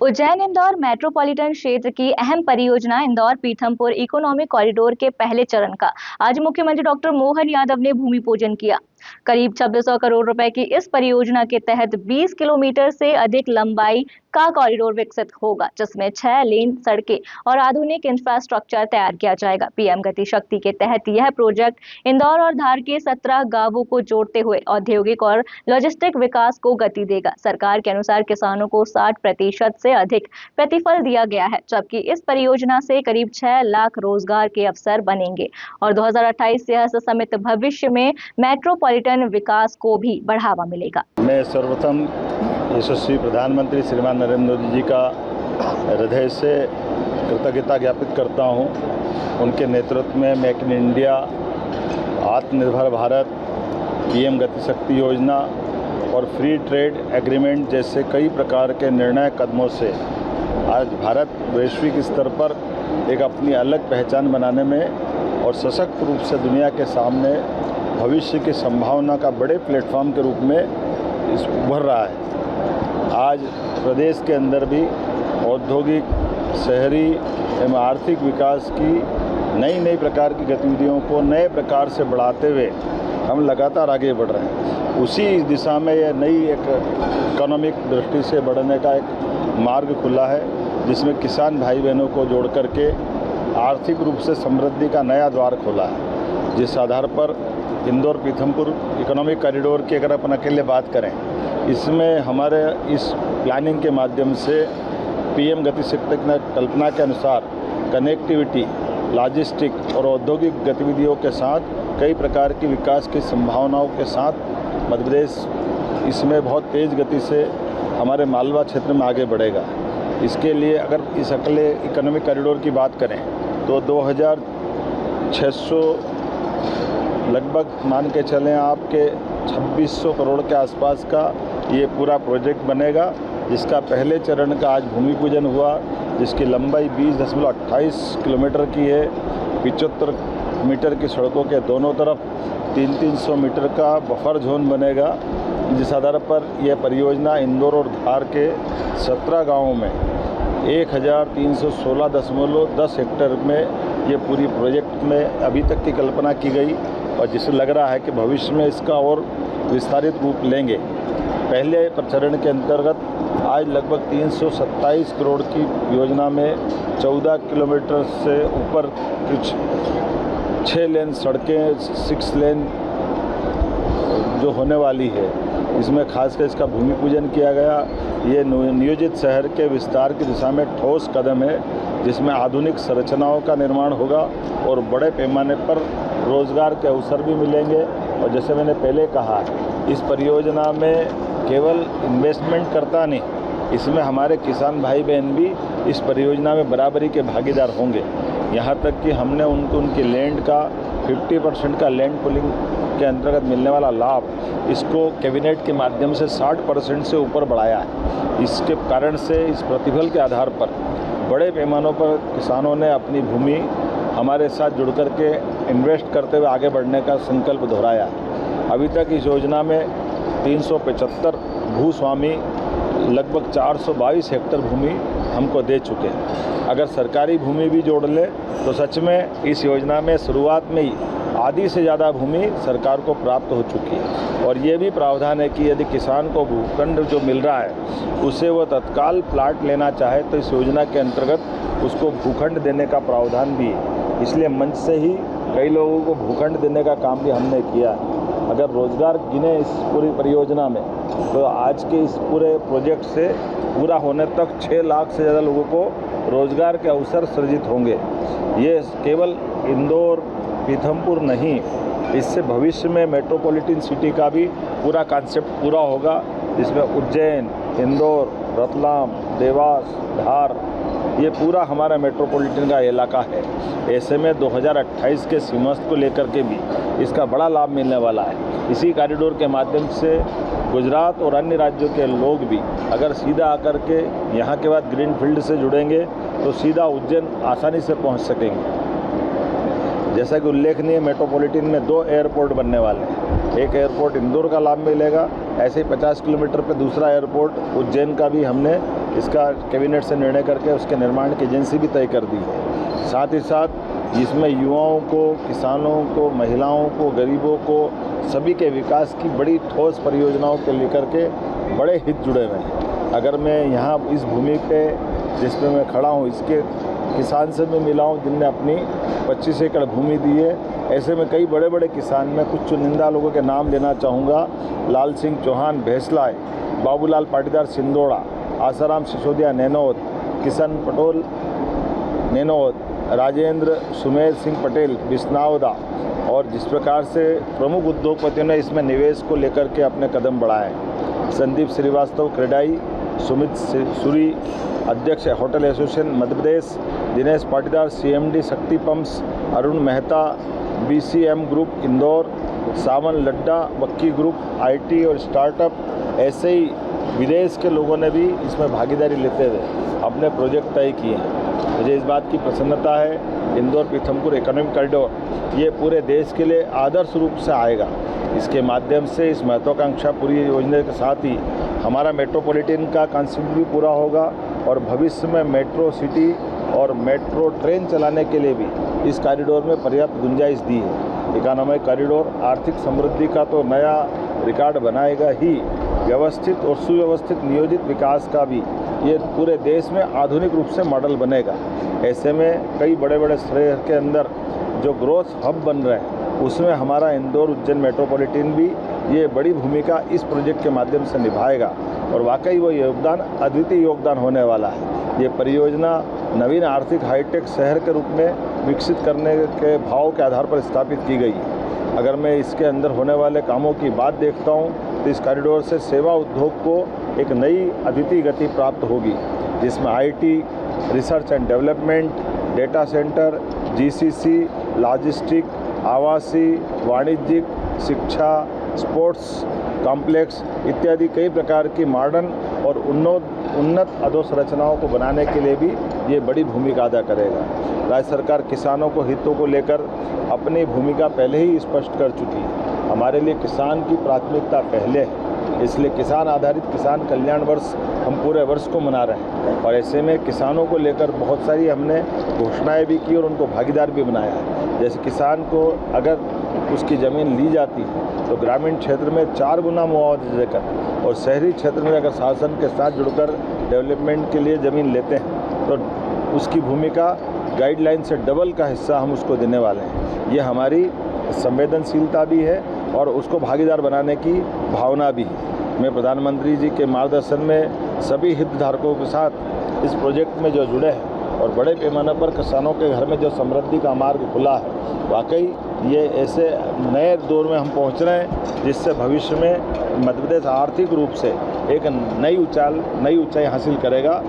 Ujjain Indore metropolitan क्षेत्र की अहम परियोजना इंदौर पीथमपुर इकोनॉमिक कॉरिडोर के पहले चरण का आज मुख्यमंत्री डॉक्टर मोहन यादव ने भूमि पूजन किया। करीब 2600 करोड़ रुपए की इस परियोजना के तहत 20 किलोमीटर से अधिक लंबाई का कॉरिडोर विकसित होगा, जिसमें 6 लेन सड़कें और आधुनिक इंफ्रास्ट्रक्चर तैयार किया जाएगा। पीएम गति शक्ति के तहत यह प्रोजेक्ट इंदौर और धार के 17 गांवों को जोड़ते हुए औद्योगिक और लॉजिस्टिक विकास को गति देगा। सरकार के अनुसार किसानों को 60% से अधिक प्रतिफल दिया गया है, जबकि इस परियोजना से करीब 6 लाख रोजगार के अवसर बनेंगे और 2028 से समित भविष्य में मेट्रोपॉलिटन विकास को भी बढ़ावा मिलेगा। मैं सर्वप्रथम यशस्वी प्रधानमंत्री श्रीमान नरेंद्र मोदी जी का हृदय से कृतज्ञता ज्ञापित करता हूं। उनके नेतृत्व में मेक इन इंडिया, आत्मनिर्भर भारत, पीएम गति शक्ति योजना और फ्री ट्रेड एग्रीमेंट जैसे कई प्रकार के निर्णायक कदमों से आज भारत वैश्विक स्तर पर एक अपनी अलग पहचान बनाने में और सशक्त रूप से दुनिया के सामने भविष्य की संभावना का बड़े प्लेटफॉर्म के रूप में उभर रहा है। आज प्रदेश के अंदर भी औद्योगिक, शहरी एवं आर्थिक विकास की नई प्रकार की गतिविधियों को नए प्रकार से बढ़ाते हुए हम लगातार आगे बढ़ रहे हैं। उसी दिशा में यह नई एक इकोनॉमिक दृष्टि से बढ़ने का एक मार्ग खुला है, जिसमें किसान भाई बहनों को जोड़ करके आर्थिक रूप से समृद्धि का नया द्वार खोला है। जिस आधार पर इंदौर पीथमपुर इकोनॉमिक कॉरिडोर की अगर अपन अकेले बात करें, इसमें हमारे इस प्लानिंग के माध्यम से पीएम गति शक्ति कल्पना के अनुसार कनेक्टिविटी, लॉजिस्टिक और औद्योगिक गतिविधियों के साथ कई प्रकार की विकास की संभावनाओं के साथ मध्य प्रदेश इसमें बहुत तेज़ गति से हमारे मालवा क्षेत्र में आगे बढ़ेगा। इसके लिए अगर इस अकेले इकोनॉमिक कॉरिडोर की बात करें तो 2600 लगभग मान के चलें आपके 2600 करोड़ के आसपास का ये पूरा प्रोजेक्ट बनेगा, जिसका पहले चरण का आज भूमि पूजन हुआ, जिसकी लंबाई 20.28 किलोमीटर की है। 75 मीटर की सड़कों के दोनों तरफ 300 मीटर का बफर जोन बनेगा, जिस आधार पर यह परियोजना इंदौर और धार के 17 गांवों में 1316.10 हेक्टेयर में ये पूरी प्रोजेक्ट में अभी तक की कल्पना की गई और जिससे लग रहा है कि भविष्य में इसका और विस्तारित रूप लेंगे। पहले चरण के अंतर्गत आज लगभग 327 करोड़ की योजना में 14 किलोमीटर से ऊपर कुछ 6 लेन सड़कें, 6 लेन जो होने वाली है, इसमें खासकर इसका भूमि पूजन किया गया। ये नियोजित शहर के विस्तार की दिशा में ठोस कदम है, जिसमें आधुनिक संरचनाओं का निर्माण होगा और बड़े पैमाने पर रोजगार के अवसर भी मिलेंगे। और जैसे मैंने पहले कहा, इस परियोजना में केवल इन्वेस्टमेंट करता नहीं, इसमें हमारे किसान भाई बहन भी इस परियोजना में बराबरी के भागीदार होंगे। यहाँ तक कि हमने उनकी लैंड का 50% का लैंड पुलिंग के अंतर्गत मिलने वाला लाभ, इसको कैबिनेट के माध्यम से 60% से ऊपर बढ़ाया है। इसके कारण से इस प्रतिफल के आधार पर बड़े पैमानों पर किसानों ने अपनी भूमि हमारे साथ जुड़ कर के इन्वेस्ट करते हुए आगे बढ़ने का संकल्प दोहराया। अभी तक इस योजना में 375 भूस्वामी लगभग 422 हेक्टेयर भूमि हमको दे चुके हैं। अगर सरकारी भूमि भी जोड़ ले तो सच में इस योजना में शुरुआत में ही आधी से ज़्यादा भूमि सरकार को प्राप्त हो चुकी है। और ये भी प्रावधान है कि यदि किसान को भूखंड जो मिल रहा है उसे वो तत्काल प्लाट लेना चाहे तो इस योजना के अंतर्गत उसको भूखंड देने का प्रावधान भी है। इसलिए मंच से ही कई लोगों को भूखंड देने का काम भी हमने किया। अगर रोजगार गिने इस पूरी परियोजना में तो आज के इस पूरे प्रोजेक्ट से पूरा होने तक 6 लाख से ज़्यादा लोगों को रोजगार के अवसर सृजित होंगे। ये केवल इंदौर पीथमपुर नहीं, इससे भविष्य में मेट्रोपॉलिटन सिटी का भी पूरा कॉन्सेप्ट पूरा होगा, जिसमें उज्जैन, इंदौर, रतलाम, देवास, धार, ये पूरा हमारा मेट्रोपॉलिटन का इलाका है। ऐसे में 2028 के सीमांत को लेकर के भी इसका बड़ा लाभ मिलने वाला है। इसी कॉरिडोर के माध्यम से गुजरात और अन्य राज्यों के लोग भी अगर सीधा आकर के यहाँ के बाद ग्रीन फील्ड से जुड़ेंगे तो सीधा उज्जैन आसानी से पहुँच सकेंगे। जैसा कि उल्लेखनीय, मेट्रोपॉलिटन में 2 एयरपोर्ट बनने वाले हैं। एक एयरपोर्ट इंदौर का लाभ मिलेगा, ऐसे ही 50 किलोमीटर पर दूसरा एयरपोर्ट उज्जैन का भी हमने इसका कैबिनेट से निर्णय करके उसके निर्माण की एजेंसी भी तय कर दी है। साथ ही साथ इसमें युवाओं को, किसानों को, महिलाओं को, गरीबों को, सभी के विकास की बड़ी ठोस परियोजनाओं को लेकर के बड़े हित जुड़े हुए हैं। अगर मैं यहाँ इस भूमि पे जिसमें मैं खड़ा हूँ इसके किसान से भी मिला हूँ जिनने अपनी 25 एकड़ भूमि दी है। ऐसे में कई बड़े बड़े किसान, मैं कुछ चुनिंदा लोगों के नाम लेना चाहूँगा। लाल सिंह चौहान भैंसलाय, बाबूलाल पाटीदार सिंदोड़ा, आसाराम सिसोदिया नैनौद, किशन पटोल नैनौद, राजेंद्र सुमेर सिंह पटेल बिस्नावदा, और जिस प्रकार से प्रमुख उद्योगपतियों ने इसमें निवेश को लेकर के अपने कदम बढ़ाए। संदीप श्रीवास्तव क्रेडाई, सुमित सूरी अध्यक्ष hotel association Madhya Pradesh, Dinesh Patidar CMD Shakti pumps, Arun Mehta BCM group Indore, Sawan Ladda वक्की ग्रुप IT और स्टार्टअप, ऐसे ही विदेश के लोगों ने भी इसमें भागीदारी लेते हुए अपने प्रोजेक्ट तय किए हैं। मुझे इस बात की प्रसन्नता है इंदौर पीथमपुर इकोनॉमिक कॉरिडोर ये पूरे देश के लिए आदर्श रूप से आएगा। इसके माध्यम से इस महत्वाकांक्षा पूरी योजना के साथ ही हमारा मेट्रोपॉलिटन का कॉन्सेप्ट भी पूरा होगा और भविष्य में मेट्रो सिटी और मेट्रो ट्रेन चलाने के लिए भी इस कॉरिडोर में पर्याप्त गुंजाइश दी है। इकोनॉमिक कॉरिडोर आर्थिक समृद्धि का तो नया रिकॉर्ड बनाएगा ही, व्यवस्थित और सुव्यवस्थित नियोजित विकास का भी ये पूरे देश में आधुनिक रूप से मॉडल बनेगा। ऐसे में कई बड़े बड़े शहर के अंदर जो ग्रोथ हब बन रहे हैं उसमें हमारा इंदौर उज्जैन मेट्रोपॉलिटन भी ये बड़ी भूमिका इस प्रोजेक्ट के माध्यम से निभाएगा और वाकई वो योगदान अद्वितीय योगदान होने वाला है। ये परियोजना नवीन आर्थिक हाईटेक शहर के रूप में विकसित करने के भाव के आधार पर स्थापित की गई है। अगर मैं इसके अंदर होने वाले कामों की बात देखता हूँ तो इस कॉरिडोर से सेवा उद्योग को एक नई अद्वितीय गति प्राप्त होगी, जिसमें IT, research and development, data centre, GCC, logistic, आवासीय, वाणिज्यिक, शिक्षा, स्पोर्ट्स कॉम्प्लेक्स इत्यादि कई प्रकार की मॉडर्न और उन्नत अधोसंरचनाओं को बनाने के लिए भी ये बड़ी भूमिका अदा करेगा। राज्य सरकार किसानों को हितों को लेकर अपनी भूमिका पहले ही स्पष्ट कर चुकी है। हमारे लिए किसान की प्राथमिकता पहले है, इसलिए किसान आधारित किसान कल्याण वर्ष हम पूरे वर्ष को मना रहे हैं और ऐसे में किसानों को लेकर बहुत सारी हमने घोषणाएं भी की और उनको भागीदार भी बनाया है। जैसे किसान को अगर उसकी ज़मीन ली जाती है तो ग्रामीण क्षेत्र में 4 गुना मुआवजा देकर और शहरी क्षेत्र में अगर शासन के साथ जुड़कर डेवलपमेंट के लिए ज़मीन लेते हैं तो उसकी भूमिका गाइडलाइन से डबल का हिस्सा हम उसको देने वाले हैं। ये हमारी संवेदनशीलता भी है और उसको भागीदार बनाने की भावना भी है। मैं प्रधानमंत्री जी के मार्गदर्शन में सभी हितधारकों के साथ इस प्रोजेक्ट में जो जुड़े हैं और बड़े पैमाने पर किसानों के घर में जो समृद्धि का मार्ग खुला है, वाकई ये ऐसे नए दौर में हम पहुंच रहे हैं जिससे भविष्य में मध्य प्रदेश आर्थिक रूप से एक नई ऊंचाई हासिल करेगा।